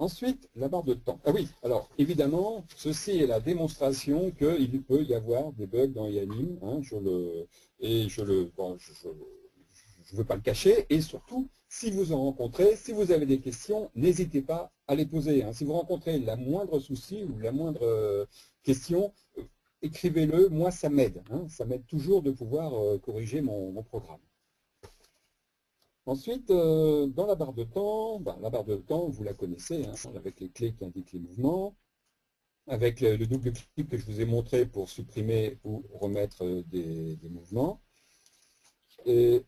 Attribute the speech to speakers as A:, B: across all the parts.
A: Ensuite, la barre de temps. Ah oui, alors évidemment, ceci est la démonstration qu'il peut y avoir des bugs dans Yanim. Hein, je ne veux pas le cacher. Et surtout, si vous en rencontrez, si vous avez des questions, n'hésitez pas à les poser. Hein. Si vous rencontrez la moindre souci ou la moindre question, écrivez-le. Moi, ça m'aide. Hein. Ça m'aide toujours de pouvoir corriger mon programme. Ensuite, dans la barre de temps, la barre de temps, vous la connaissez, hein, avec les clés qui indiquent les mouvements, avec le double clic que je vous ai montré pour supprimer ou remettre des mouvements. Et,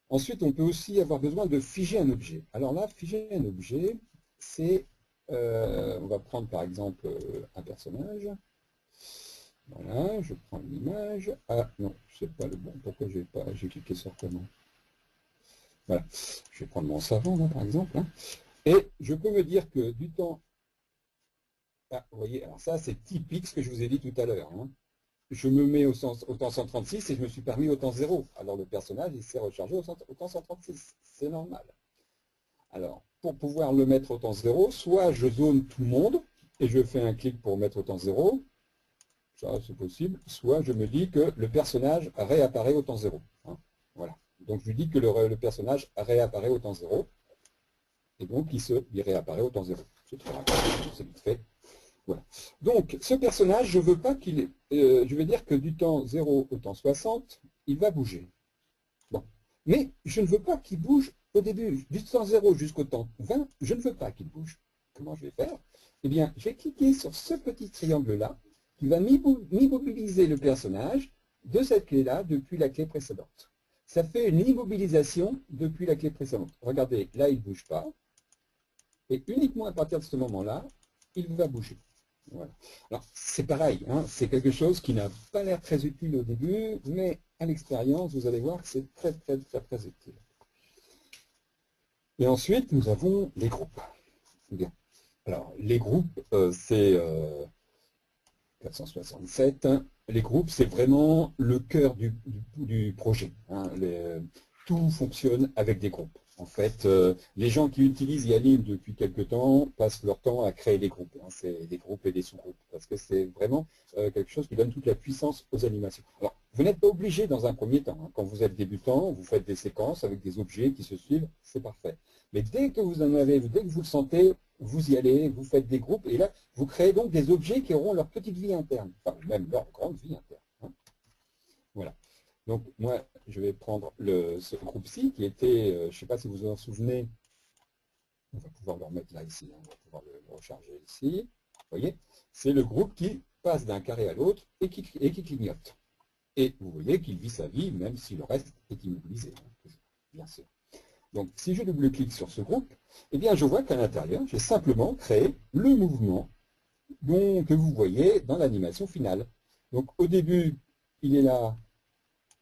A: ensuite, on peut aussi avoir besoin de figer un objet. Alors là, figer un objet, c'est, on va prendre par exemple un personnage. Voilà, je prends une image. Ah non, c'est pas le bon. Pourquoi j'ai cliqué sur comment? Voilà, je vais prendre mon savon là par exemple. Hein. Et je peux me dire que du temps. Ah, vous voyez, alors ça c'est typique ce que je vous ai dit tout à l'heure. Hein. Je me mets au temps 136 et je me suis permis au temps 0. Alors le personnage il s'est rechargé au temps 136. C'est normal. Alors, pour pouvoir le mettre au temps 0, soit je zone tout le monde et je fais un clic pour mettre au temps 0. Ça, c'est possible. Soit je me dis que le personnage réapparaît au temps 0. Hein. Voilà. Donc je lui dis que le personnage réapparaît au temps 0. Et donc il réapparaît au temps 0. C'est très rapide, c'est vite fait. Voilà. Donc ce personnage, je veux pas qu'il je veux dire que du temps 0 au temps 60, il va bouger. Bon. Mais je ne veux pas qu'il bouge au début. Du temps 0 jusqu'au temps 20, je ne veux pas qu'il bouge. Comment je vais faire? Eh bien, je vais cliquer sur ce petit triangle-là qui va m'immobiliser le personnage de cette clé-là depuis la clé précédente. Ça fait une immobilisation depuis la clé précédente. Regardez, là, il ne bouge pas. Et uniquement à partir de ce moment-là, il va bouger. Voilà. Alors, c'est pareil, hein, c'est quelque chose qui n'a pas l'air très utile au début, mais à l'expérience, vous allez voir que c'est très, très, très, très utile. Et ensuite, nous avons les groupes. Bien. Alors, les groupes, c'est 467. Les groupes, c'est vraiment le cœur du projet. Hein. Tout fonctionne avec des groupes. En fait, les gens qui utilisent Yanim depuis quelque temps passent leur temps à créer des groupes. Hein. C'est des groupes et des sous-groupes. Parce que c'est vraiment quelque chose qui donne toute la puissance aux animations. Alors, vous n'êtes pas obligé dans un premier temps. Hein. Quand vous êtes débutant, vous faites des séquences avec des objets qui se suivent, c'est parfait. Mais dès que vous en avez, dès que vous le sentez, vous y allez, vous faites des groupes, et là, vous créez donc des objets qui auront leur petite vie interne, enfin même leur grande vie interne. Hein. Voilà. Donc moi, je vais prendre ce groupe-ci qui était, je ne sais pas si vous en souvenez, on va pouvoir le remettre là ici, hein, on va pouvoir le recharger ici. Vous voyez, c'est le groupe qui passe d'un carré à l'autre et qui clignote. Et vous voyez qu'il vit sa vie, même si le reste est immobilisé, hein, toujours, bien sûr. Donc, si je double-clique sur ce groupe, eh bien, je vois qu'à l'intérieur, j'ai simplement créé le mouvement que vous voyez dans l'animation finale. Donc, au début, il est là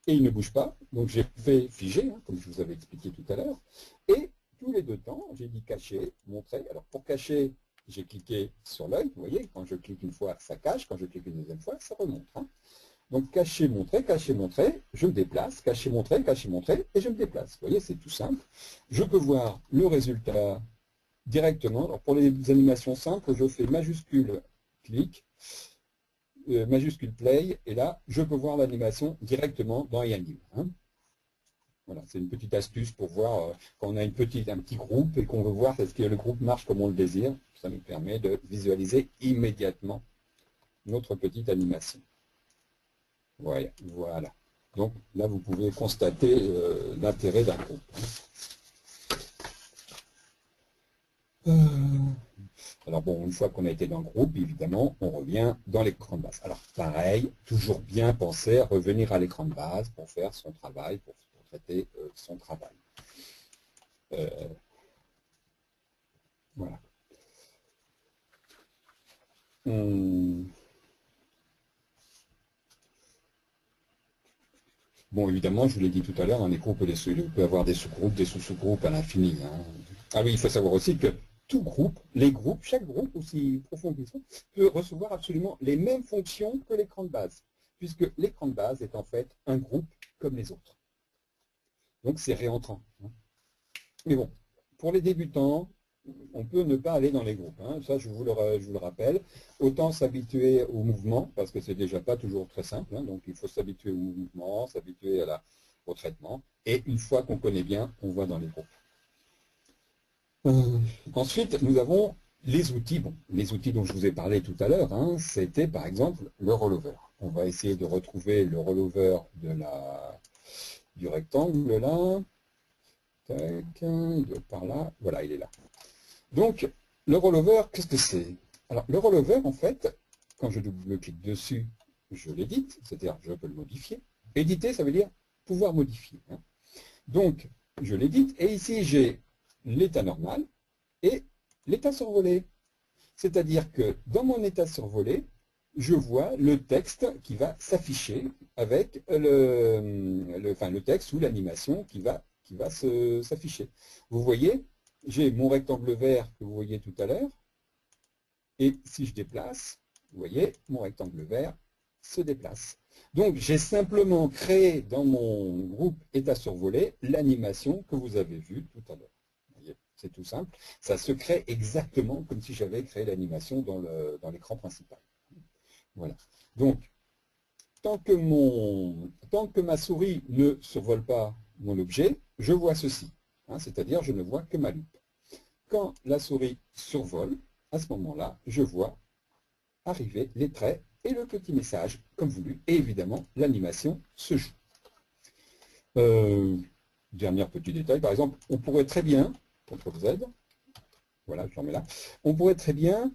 A: et il ne bouge pas. Donc, j'ai fait figer, hein, comme je vous avais expliqué tout à l'heure. Et tous les deux temps, j'ai dit cacher, montrer. Alors, pour cacher, j'ai cliqué sur l'œil. Vous voyez, quand je clique une fois, ça cache. Quand je clique une deuxième fois, ça remonte. Hein. Donc, cacher, montrer, je me déplace, cacher, montrer, et je me déplace. Vous voyez, c'est tout simple. Je peux voir le résultat directement. Alors, pour les animations simples, je fais majuscule clic, majuscule play, et là, je peux voir l'animation directement dans Yanim. Hein. Voilà, c'est une petite astuce pour voir quand on a un petit groupe et qu'on veut voir est-ce que le groupe marche comme on le désire. Ça nous permet de visualiser immédiatement notre petite animation. Voilà. Donc là, vous pouvez constater l'intérêt d'un groupe. Alors bon, une fois qu'on a été dans le groupe, évidemment, on revient dans l'écran de base. Alors pareil, toujours bien penser à revenir à l'écran de base pour faire son travail, pour traiter son travail. Voilà. Bon, évidemment, je vous l'ai dit tout à l'heure, les groupes et les sous-groupes, on peut avoir des sous-groupes, des sous-sous-groupes à l'infini. Hein. Ah oui, il faut savoir aussi que tout groupe, chaque groupe, aussi profond qu'ils sont, peut recevoir absolument les mêmes fonctions que l'écran de base, puisque l'écran de base est en fait un groupe comme les autres. Donc c'est réentrant. Hein. Mais bon, pour les débutants, on peut ne pas aller dans les groupes. Hein. Ça, je vous le rappelle. Autant s'habituer au mouvement, parce que c'est déjà pas toujours très simple. Hein. Donc, il faut s'habituer au mouvement, s'habituer au traitement. Et une fois qu'on connaît bien, on va dans les groupes. Ensuite, nous avons les outils. Bon, les outils dont je vous ai parlé tout à l'heure, hein, c'était par exemple le rollover. On va essayer de retrouver le rollover du rectangle là. Tac, il doit être par là. Voilà, il est là. Donc, le rollover, qu'est-ce que c'est? Alors, le rollover, en fait, quand je double-clique dessus, je l'édite, c'est-à-dire je peux le modifier. Éditer, ça veut dire pouvoir modifier. Hein. Donc, je l'édite, et ici, j'ai l'état normal et l'état survolé. C'est-à-dire que dans mon état survolé, je vois le texte qui va s'afficher avec le texte ou l'animation qui va s'afficher. Vous voyez, j'ai mon rectangle vert que vous voyez tout à l'heure, et si je déplace, vous voyez, mon rectangle vert se déplace. Donc, j'ai simplement créé dans mon groupe état survolé l'animation que vous avez vue tout à l'heure. C'est tout simple. Ça se crée exactement comme si j'avais créé l'animation dans l'écran principal. Voilà. Donc, tant que ma souris ne survole pas mon objet, je vois ceci. Hein, c'est-à-dire, je ne vois que ma loupe. Quand la souris survole, à ce moment-là, je vois arriver les traits et le petit message, comme voulu. Et évidemment, l'animation se joue. Dernier petit détail, par exemple, on pourrait très bien, CTRL Z, voilà, je le remets là, on pourrait très bien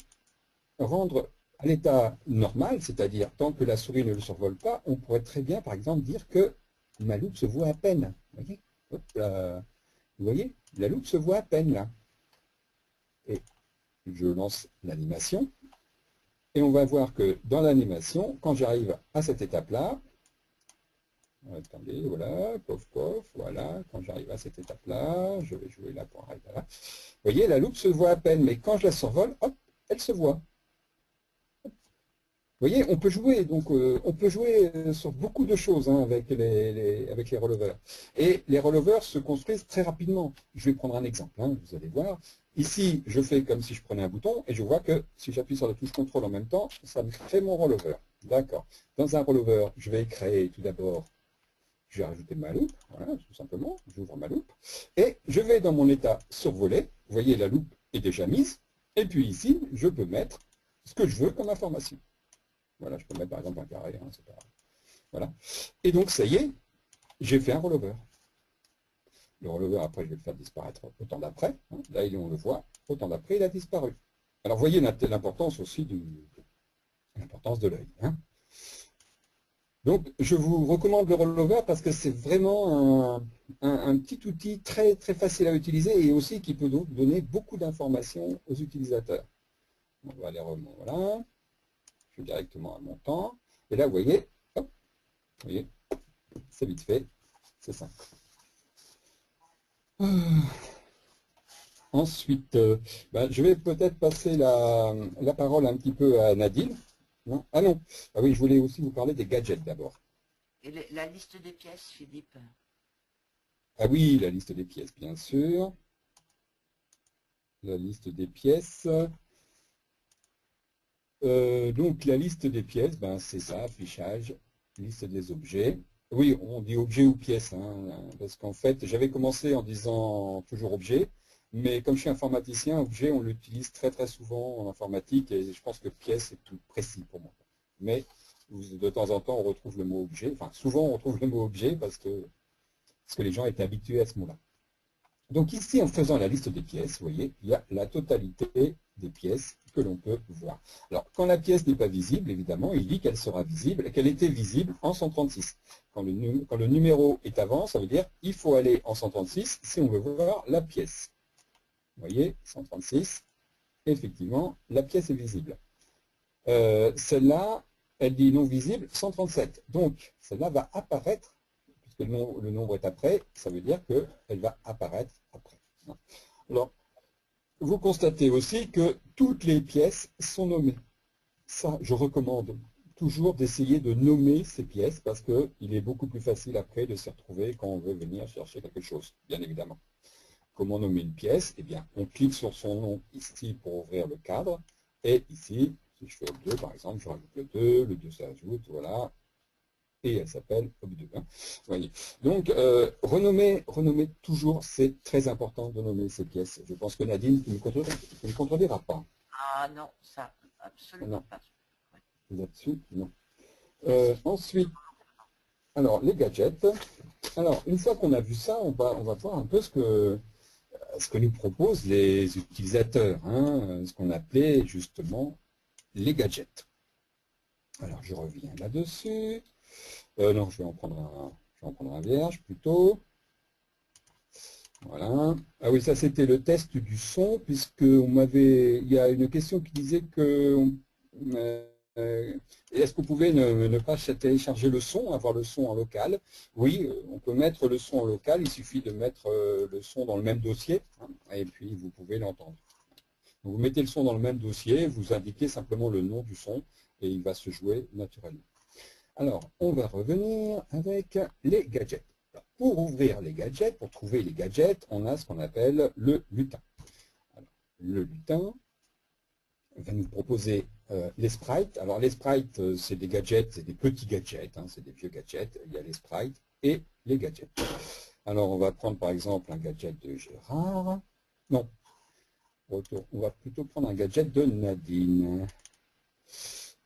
A: rendre à l'état normal, c'est-à-dire tant que la souris ne le survole pas, on pourrait très bien, par exemple, dire que ma loupe se voit à peine. Vous voyez, hop là. Vous voyez, la loupe se voit à peine là. Et je lance l'animation. Et on va voir que dans l'animation, quand j'arrive à cette étape-là, attendez, voilà, pof, pof, voilà, quand j'arrive à cette étape-là, je vais jouer là pour arriver là. Vous voyez, la loupe se voit à peine, mais quand je la survole, hop, elle se voit. Vous voyez, on peut jouer, donc on peut jouer sur beaucoup de choses hein, avec les rollovers. Et les rollovers se construisent très rapidement. Je vais prendre un exemple, hein, vous allez voir. Ici, je fais comme si je prenais un bouton et je vois que si j'appuie sur la touche contrôle en même temps, ça me crée mon rollover. D'accord. Dans un rollover, je vais créer tout d'abord, je vais rajouter ma loupe, voilà, tout simplement, j'ouvre ma loupe. Et je vais dans mon état survolé, vous voyez, la loupe est déjà mise. Et puis ici, je peux mettre ce que je veux comme information. Voilà, je peux mettre par exemple un carré, hein, c'est pas grave. Voilà. Et donc, ça y est, j'ai fait un rollover. Le rollover, après, je vais le faire disparaître au temps d'après. Hein. Là, on le voit, au temps d'après, il a disparu. Alors, vous voyez l'importance aussi l'importance de l'œil. Hein. Donc, je vous recommande le rollover parce que c'est vraiment un petit outil très, très facile à utiliser et aussi qui peut donc donner beaucoup d'informations aux utilisateurs. On va aller remonter, voilà. Je vais directement à mon temps. Et là, vous voyez, hop, vous voyez, c'est vite fait, c'est simple. Ensuite, je vais peut-être passer la parole un petit peu à Nadine. Non ah non, ah oui, je voulais aussi vous parler des gadgets d'abord.
B: Et la liste des pièces, Philippe?
A: Ah oui, la liste des pièces, bien sûr. La liste des pièces. Donc la liste des pièces, c'est ça, affichage, liste des objets. Oui, on dit objet ou pièce, hein, parce qu'en fait, j'avais commencé en disant toujours objet, mais comme je suis informaticien, objet, on l'utilise très très souvent en informatique, et je pense que pièce est plus précis pour moi. Mais de temps en temps, on retrouve le mot objet, enfin souvent on retrouve le mot objet parce que les gens étaient habitués à ce mot-là. Donc ici, en faisant la liste des pièces, vous voyez, il y a la totalité des pièces que l'on peut voir. Alors, quand la pièce n'est pas visible, évidemment, il dit qu'elle sera visible et qu'elle était visible en 136. Quand le numéro est avant, ça veut dire qu'il faut aller en 136 si on veut voir la pièce. Vous voyez, 136, effectivement, la pièce est visible. Celle-là, elle dit non visible, 137. Donc, celle-là va apparaître que le nombre est après, ça veut dire qu'elle va apparaître après. Alors, vous constatez aussi que toutes les pièces sont nommées. Ça, je recommande toujours d'essayer de nommer ces pièces parce qu'il est beaucoup plus facile après de s'y retrouver quand on veut venir chercher quelque chose, bien évidemment. comment nommer une pièce? Eh bien, on clique sur son nom ici pour ouvrir le cadre. Et ici, si je fais Op 2 par exemple, je rajoute le 2 s'ajoute, voilà. Et elle s'appelle Op 2. Hein. Voyez. Donc, renommer toujours, c'est très important de nommer ces pièces. Je pense que Nadine, tu ne me contrediras pas.
B: Ah non, ça, absolument
A: Non.
B: pas. Ouais.
A: Là-dessus, non. Ensuite, alors, les gadgets. Alors, une fois qu'on a vu ça, on va voir un peu ce que nous proposent les utilisateurs, hein, ce qu'on appelait justement les gadgets. Alors, je reviens là-dessus. Non, je vais en prendre un vierge plutôt. Voilà. Ah oui, ça c'était le test du son, puisque il y a une question qui disait que est-ce qu'on pouvait ne pas télécharger le son, avoir le son en local? Oui, on peut mettre le son en local, il suffit de mettre le son dans le même dossier, hein, et puis vous pouvez l'entendre. Vous mettez le son dans le même dossier, vous indiquez simplement le nom du son, et il va se jouer naturellement. Alors, on va revenir avec les gadgets. Pour ouvrir les gadgets, pour trouver les gadgets, on a ce qu'on appelle le lutin. Alors, le lutin va nous proposer les sprites. Alors, les sprites, c'est des gadgets, c'est des petits gadgets, hein, c'est des vieux gadgets. Il y a les sprites et les gadgets. Alors, on va prendre par exemple un gadget de Gérard. Non, on va plutôt prendre un gadget de Nadine.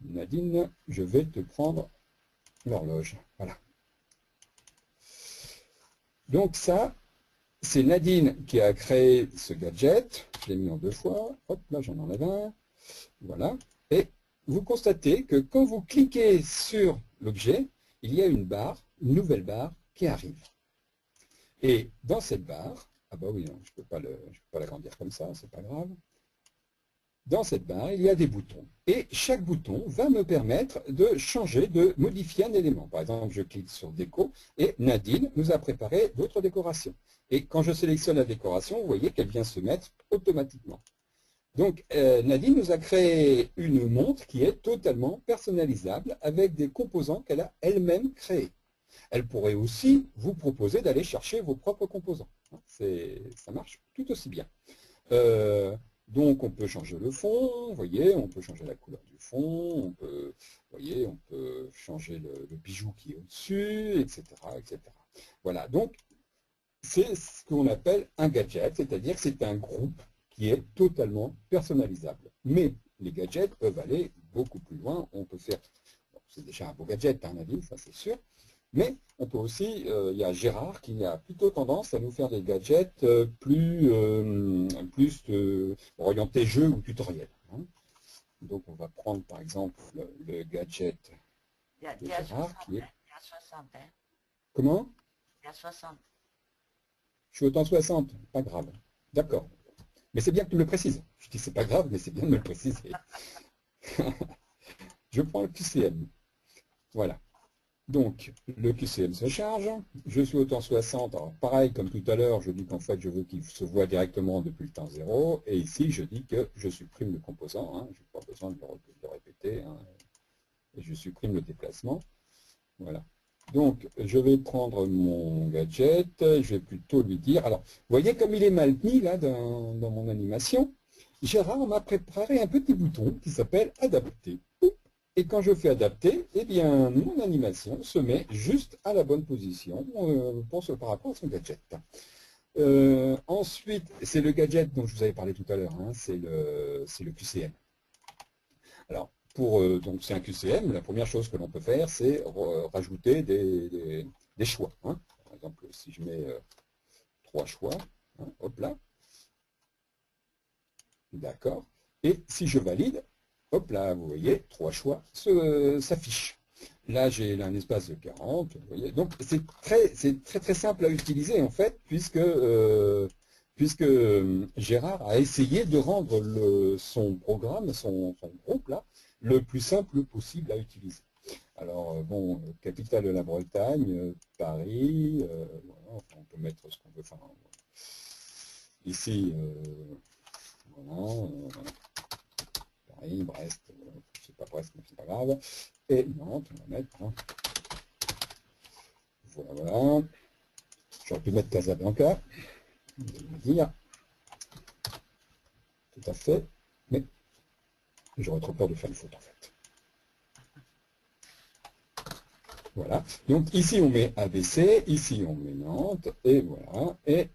A: Nadine, je vais te prendre l'horloge. Voilà. Donc ça, c'est Nadine qui a créé ce gadget. Je l'ai mis en 2 fois. Hop, là j'en enlève un. Voilà. Et vous constatez que quand vous cliquez sur l'objet, il y a une nouvelle barre qui arrive. Et dans cette barre, ah bah oui, je ne peux pas l'agrandir comme ça, c'est pas grave. Dans cette barre, il y a des boutons. Et chaque bouton va me permettre de changer, de modifier un élément. Par exemple, je clique sur déco et Nadine nous a préparé d'autres décorations. Et quand je sélectionne la décoration, vous voyez qu'elle vient se mettre automatiquement. Donc, Nadine nous a créé une montre qui est totalement personnalisable avec des composants qu'elle a elle-même créés. Elle pourrait aussi vous proposer d'aller chercher vos propres composants. Ça marche tout aussi bien. Donc on peut changer le fond, vous voyez, on peut changer la couleur du fond, on peut changer le bijou qui est au-dessus, etc., etc. Voilà, donc c'est ce qu'on appelle un gadget, c'est-à-dire que c'est un groupe qui est totalement personnalisable. Mais les gadgets peuvent aller beaucoup plus loin, on peut faire, bon, c'est déjà un beau gadget, un avis, ça c'est sûr, mais on peut aussi, il y a Gérard qui a plutôt tendance à nous faire des gadgets plus orientés jeu ou tutoriel. Hein. Donc on va prendre par exemple le gadget de Gérard qui est...
B: Il y a 60, hein.
A: Comment?
B: Il y a 60.
A: Je suis au temps 60, pas grave. D'accord. Mais c'est bien que tu me le précises. Je dis c'est pas grave, mais c'est bien de me le préciser. Je prends le QCM. Voilà. Donc, le QCM se charge, je suis au temps 60, alors pareil comme tout à l'heure, je dis qu'en fait je veux qu'il se voit directement depuis le temps 0, et ici je dis que je supprime le composant, hein, je n'ai pas besoin de le répéter, hein, et je supprime le déplacement, voilà. Donc, je vais prendre mon gadget, je vais plutôt lui dire, alors, vous voyez comme il est mal mis là dans mon animation, Gérard m'a préparé un petit bouton qui s'appelle adapter. Et quand je fais adapter, eh bien, mon animation se met juste à la bonne position par rapport à son gadget. Ensuite, c'est le gadget dont je vous avais parlé tout à l'heure, hein, c'est le QCM. Alors, donc c'est un QCM, la première chose que l'on peut faire, c'est rajouter des choix. Hein. Par exemple, si je mets 3 choix, hein, hop là, d'accord. Et si je valide, hop là, vous voyez, 3 choix s'affichent. Là, j'ai un espace de 40, vous voyez. Donc, c'est très simple à utiliser, en fait, puisque Gérard a essayé de rendre son programme, son groupe, là, le plus simple possible à utiliser. Alors, bon, capitale de la Bretagne, Paris, voilà, enfin, on peut mettre ce qu'on veut. Enfin, ici, voilà, Paris, Brest, c'est pas Brest, mais c'est pas grave. Et Nantes, on va mettre. Hein. Voilà. J'aurais pu mettre Casablanca. vous allez me dire, tout à fait, mais j'aurais trop peur de faire une faute en fait. Voilà. Donc ici on met ABC, ici on met Nantes, et voilà. Et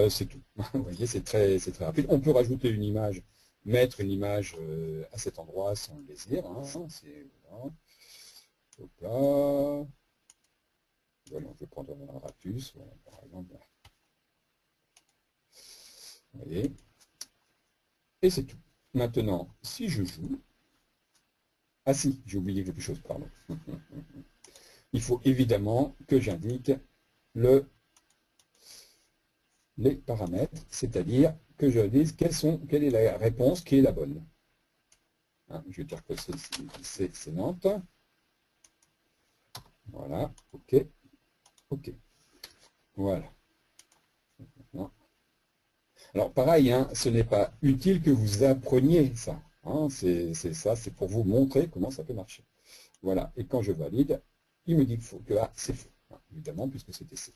A: c'est tout. Vous voyez, c'est très rapide. On peut rajouter une image, mettre une image à cet endroit sans le désir. Hein. C'est voilà. Hop là. Voilà, je vais prendre un ratus, voilà, par exemple. Vous voyez. Et c'est tout. Maintenant, si je joue. Ah si, j'ai oublié quelque chose, pardon. Il faut évidemment que j'indique les paramètres, c'est-à-dire que je dise quelle est la réponse qui est la bonne. Hein, je vais dire que c'est Nantes. Voilà, ok, ok. Voilà. Alors pareil, hein, ce n'est pas utile que vous appreniez ça. Hein, c'est ça, c'est pour vous montrer comment ça peut marcher. Voilà, et quand je valide, il me dit que c'est faux. Hein, évidemment, puisque c'était C.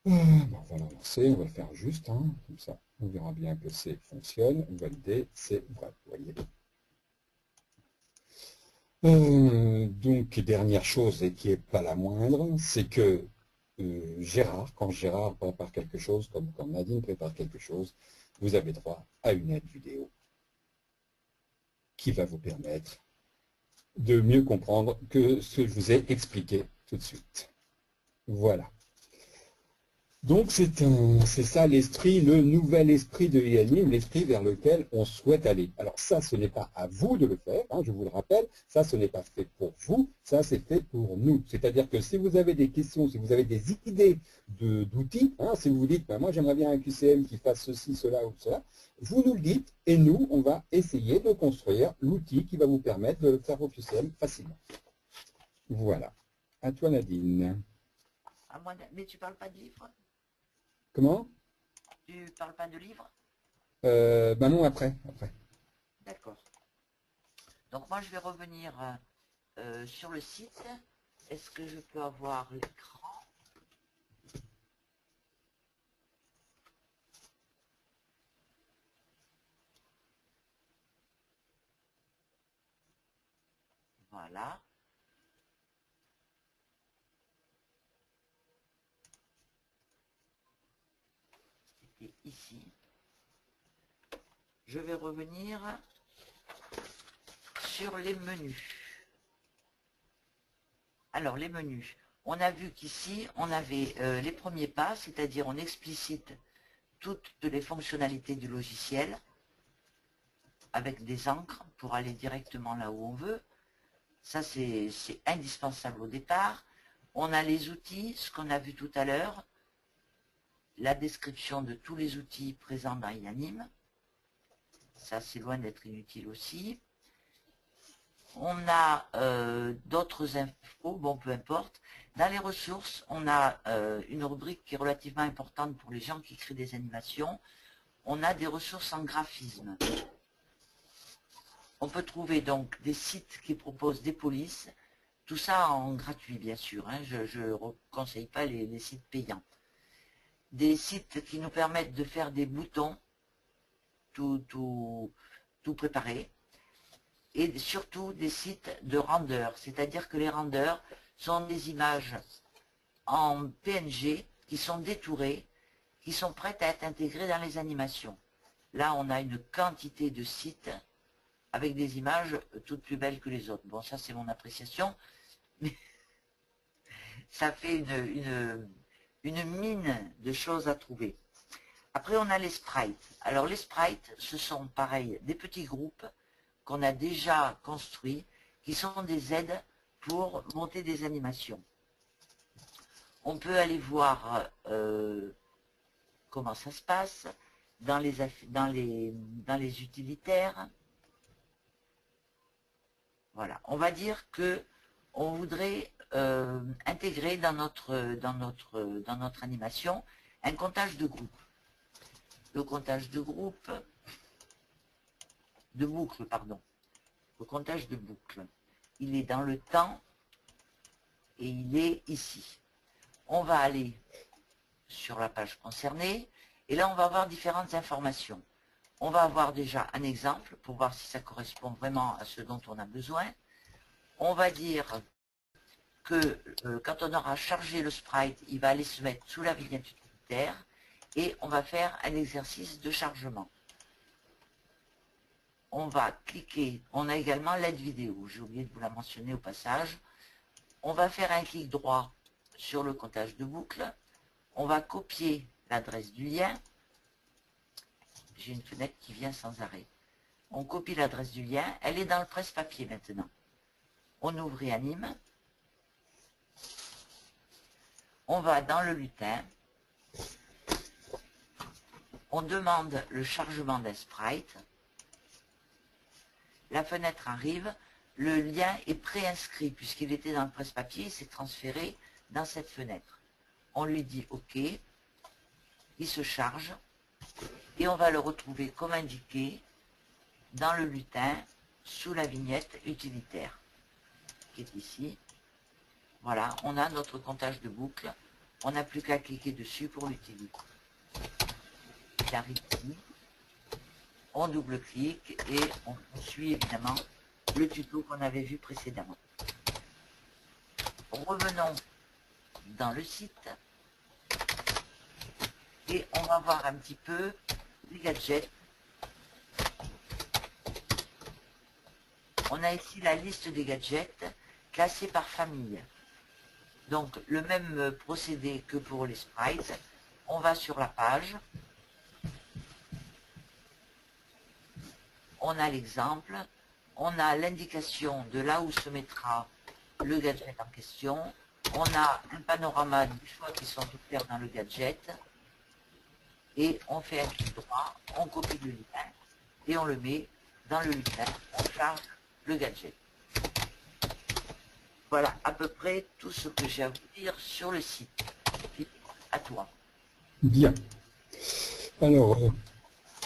A: Bon, on va le lancer, on va le faire juste, hein, comme ça, on verra bien que C fonctionne. Valider, c'est vrai, vous voyez. Donc, dernière chose, et qui n'est pas la moindre, c'est que Gérard, quand Gérard prépare quelque chose, comme quand Nadine prépare quelque chose, vous avez droit à une aide vidéo qui va vous permettre de mieux comprendre que ce que je vous ai expliqué tout de suite. Voilà. Donc c'est ça l'esprit, le nouvel esprit de e-anime, l'esprit vers lequel on souhaite aller. Alors ça, ce n'est pas à vous de le faire, hein, je vous le rappelle, ça ce n'est pas fait pour vous, ça c'est fait pour nous. C'est-à-dire que si vous avez des questions, si vous avez des idées d'outils, hein, si vous vous dites, ben, moi j'aimerais bien un QCM qui fasse ceci, cela ou cela, vous nous le dites et nous, on va essayer de construire l'outil qui va vous permettre de faire vos QCM facilement. Voilà. À toi Nadine.
B: Mais tu parles pas de livre?
A: Comment?
B: Tu parles pas de livre?
A: Ben non, après.
B: D'accord. Donc moi je vais revenir sur le site. Est-ce que je peux avoir l'écran? Voilà. C'était ici. Je vais revenir sur les menus. Alors les menus. On a vu qu'ici on avait les premiers pas, c'est-à-dire on explicite toutes les fonctionnalités du logiciel avec des encres pour aller directement là où on veut. Ça, c'est indispensable au départ. On a les outils, ce qu'on a vu tout à l'heure, la description de tous les outils présents dans e-anime. Ça, c'est loin d'être inutile aussi. On a d'autres infos, bon, peu importe. Dans les ressources, on a une rubrique qui est relativement importante pour les gens qui créent des animations. On a des ressources en graphisme. On peut trouver donc des sites qui proposent des polices, tout ça en gratuit bien sûr, hein, je ne conseille pas les sites payants. Des sites qui nous permettent de faire des boutons, tout préparé, et surtout des sites de rendeurs, c'est-à-dire que les rendeurs sont des images en PNG qui sont détourées, qui sont prêtes à être intégrées dans les animations. Là, on a une quantité de sites avec des images toutes plus belles que les autres. Bon, ça c'est mon appréciation, mais ça fait une mine de choses à trouver. Après, on a les sprites. Alors, les sprites, ce sont pareil, des petits groupes qu'on a déjà construits, qui sont des aides pour monter des animations. On peut aller voir comment ça se passe dans les utilitaires. Voilà, on va dire que on voudrait intégrer dans notre animation un comptage de groupe. Le comptage de groupe, de boucle, pardon. Le comptage de boucle. Il est dans le temps et il est ici. On va aller sur la page concernée. Et là, on va avoir différentes informations. On va avoir déjà un exemple pour voir si ça correspond vraiment à ce dont on a besoin. On va dire que quand on aura chargé le sprite, il va aller se mettre sous la vignette utilitaire et on va faire un exercice de chargement. On va cliquer, on a également l'aide vidéo, j'ai oublié de vous la mentionner au passage. On va faire un clic droit sur le comptage de boucle. On va copier l'adresse du lien. J'ai une fenêtre qui vient sans arrêt. On copie l'adresse du lien, elle est dans le presse-papier maintenant. On ouvre et anime. On va dans le lutin. On demande le chargement d'un sprite. La fenêtre arrive. Le lien est préinscrit puisqu'il était dans le presse-papier, il s'est transféré dans cette fenêtre. On lui dit OK. Il se charge. Et on va le retrouver comme indiqué dans le lutin sous la vignette utilitaire qui est ici. Voilà, on a notre comptage de boucle. On n'a plus qu'à cliquer dessus pour l'utiliser. Il arrive ici. On double-clique et on suit évidemment le tuto qu'on avait vu précédemment. Revenons dans le site et on va voir un petit peu les gadgets. On a ici la liste des gadgets classés par famille. Donc le même procédé que pour les sprites. On va sur la page. On a l'exemple. On a l'indication de là où se mettra le gadget en question. On a un panorama des choix qui sont offerts dans le gadget. Et on fait un clic droit, on copie le lien et on le met dans le lutin. On charge le gadget. Voilà à peu près tout ce que j'ai à vous dire sur le site. Philippe, à toi.
A: Bien. Alors,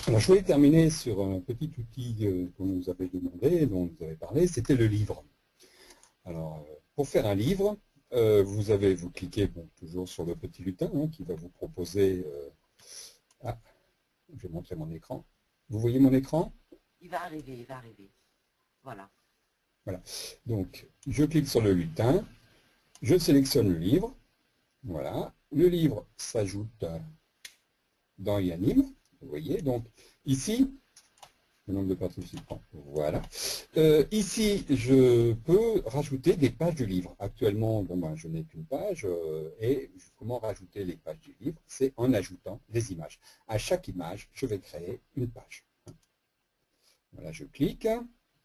A: je voulais terminer sur un petit outil qu'on nous avait demandé, dont vous avez parlé, c'était le livre. Alors, pour faire un livre, vous cliquez toujours sur le petit lutin qui va vous proposer... Ah, je vais montrer mon écran. Vous voyez mon écran?
B: Il va arriver, il va arriver. Voilà.
A: Voilà. Donc, je clique sur le lutin, je sélectionne le livre. Voilà. Le livre s'ajoute dans Yanime. Vous voyez, donc ici, le nombre de participants. Voilà. Ici, je peux rajouter des pages du livre. Actuellement, je n'ai qu'une page. Et comment rajouter les pages du livre? C'est en ajoutant des images. À chaque image, je vais créer une page. Voilà, je clique.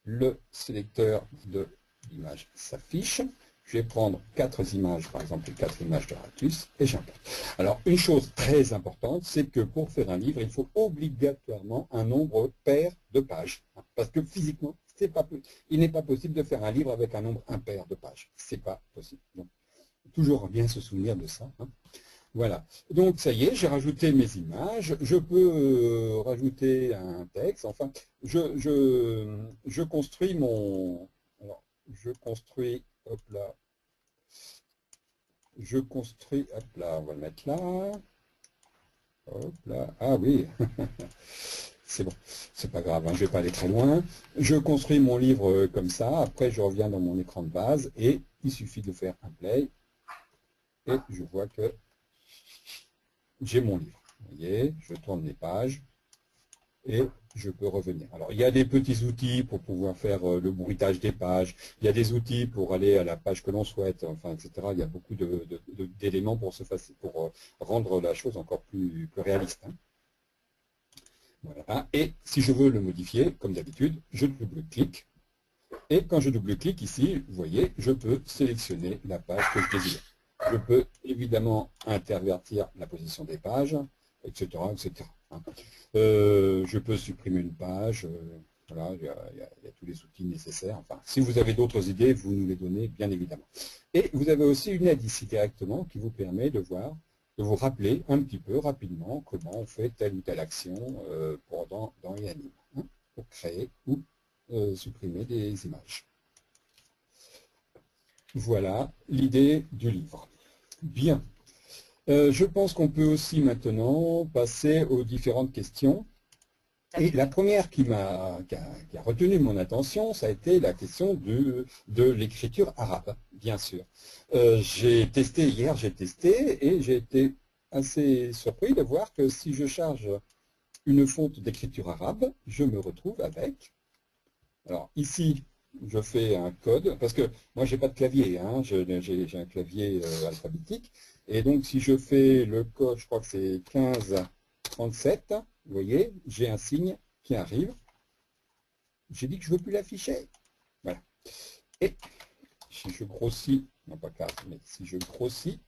A: Le sélecteur de l'image s'affiche. Je vais prendre 4 images, par exemple les 4 images de Ractus, et j'importe. Alors, une chose très importante, c'est que pour faire un livre, il faut obligatoirement un nombre pair de pages. Parce que physiquement, il n'est pas possible de faire un livre avec un nombre impair de pages. Ce n'est pas possible. Donc, toujours bien se souvenir de ça. Voilà. Donc, ça y est, j'ai rajouté mes images. Je peux rajouter un texte. Enfin, je construis mon... Alors, je construis... Hop là. Je construis, hop là, on va le mettre là. Hop là, ah oui, c'est bon, c'est pas grave, je ne vais pas aller très loin. Je construis mon livre comme ça, après je reviens dans mon écran de base et il suffit de faire un play et je vois que j'ai mon livre. Vous voyez, je tourne les pages et je peux revenir. Alors, il y a des petits outils pour pouvoir faire le bruitage des pages. Il y a des outils pour aller à la page que l'on souhaite, enfin, etc. Il y a beaucoup d'éléments pour rendre la chose encore plus réaliste. Voilà. Et si je veux le modifier, comme d'habitude, je double-clique. Et quand je double-clique ici, vous voyez, je peux sélectionner la page que je désire. Je peux évidemment intervertir la position des pages, etc., etc. Je peux supprimer une page, voilà, il y a tous les outils nécessaires. Enfin, si vous avez d'autres idées, vous nous les donnez, bien évidemment. Et vous avez aussi une aide ici directement qui vous permet de vous rappeler un petit peu rapidement comment on fait telle ou telle action dans Yanime, pour créer ou supprimer des images. Voilà l'idée du livre. Bien. Je pense qu'on peut aussi maintenant passer aux différentes questions. Et la première qui a retenu mon attention, ça a été la question de l'écriture arabe, bien sûr. J'ai testé et j'ai été assez surpris de voir que si je charge une fonte d'écriture arabe, je me retrouve avec... Alors ici, je fais un code, parce que moi j'ai pas de clavier, hein, j'ai un clavier alphabétique, et donc si je fais le code, je crois que c'est 1537, vous voyez, j'ai un signe qui arrive. J'ai dit que je ne veux plus l'afficher. Voilà. Et si je grossis, non pas 4, mais si je grossis,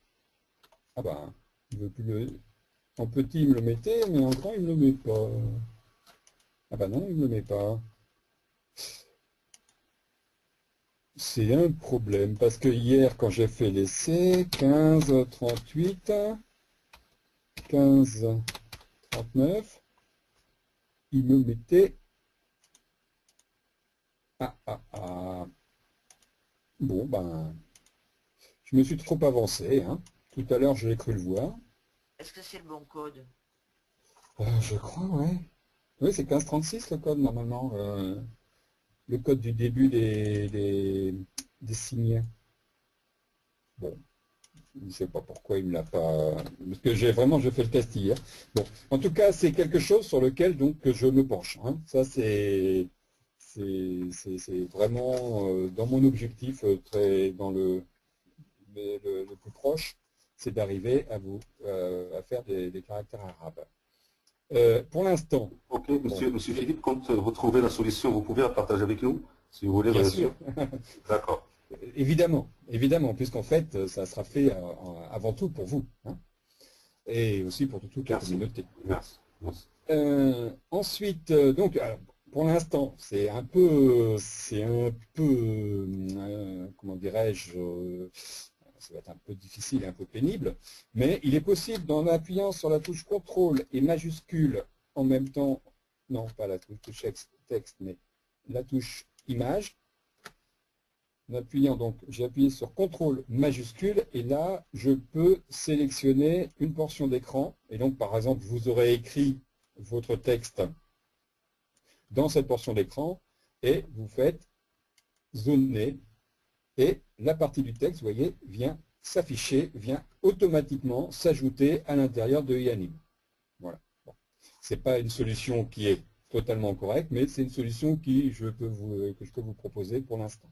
A: ah ben, il ne veut plus le... En petit, il me le mettait, mais en grand, il ne me le met pas. Ah ben non, il ne me le met pas. C'est un problème, parce que hier, quand j'ai fait l'essai, 1538, 1539, il me mettait... Bon, ben, je me suis trop avancé, hein. Tout à l'heure, je l'ai cru le voir.
B: Est-ce que c'est le bon code?
A: Je crois, ouais. Oui, c'est 1536 le code, normalement. Le code du début des signes. Bon, je ne sais pas pourquoi il ne me l'a pas... Parce que j'ai fait le test hier. Bon, en tout cas, c'est quelque chose sur lequel donc je me penche, hein. Ça, c'est vraiment dans mon objectif, très dans le plus proche, c'est d'arriver à faire des caractères arabes. Pour l'instant.
C: Ok, monsieur Philippe, quand vous trouvez la solution, vous pouvez la partager avec nous, si vous voulez,
A: Bien
C: bien
A: sûr.
C: sûr. D'accord.
A: Évidemment, puisqu'en fait, ça sera fait avant tout pour vous, hein, et aussi pour toute la communauté.
C: Merci.
A: Ensuite, donc, pour l'instant, c'est un peu, comment dirais-je, ça va être un peu difficile et un peu pénible, mais il est possible, en appuyant sur la touche CTRL et majuscule en même temps, non, pas la touche texte, mais la touche image, en appuyant donc, j'ai appuyé sur CTRL majuscule, et là, je peux sélectionner une portion d'écran, et donc, par exemple, vous aurez écrit votre texte dans cette portion d'écran, et vous faites zoner, et la partie du texte, vous voyez, vient s'afficher, vient automatiquement s'ajouter à l'intérieur de Yanim. Voilà. Bon. Ce n'est pas une solution qui est totalement correcte, mais c'est une solution que je peux vous proposer pour l'instant.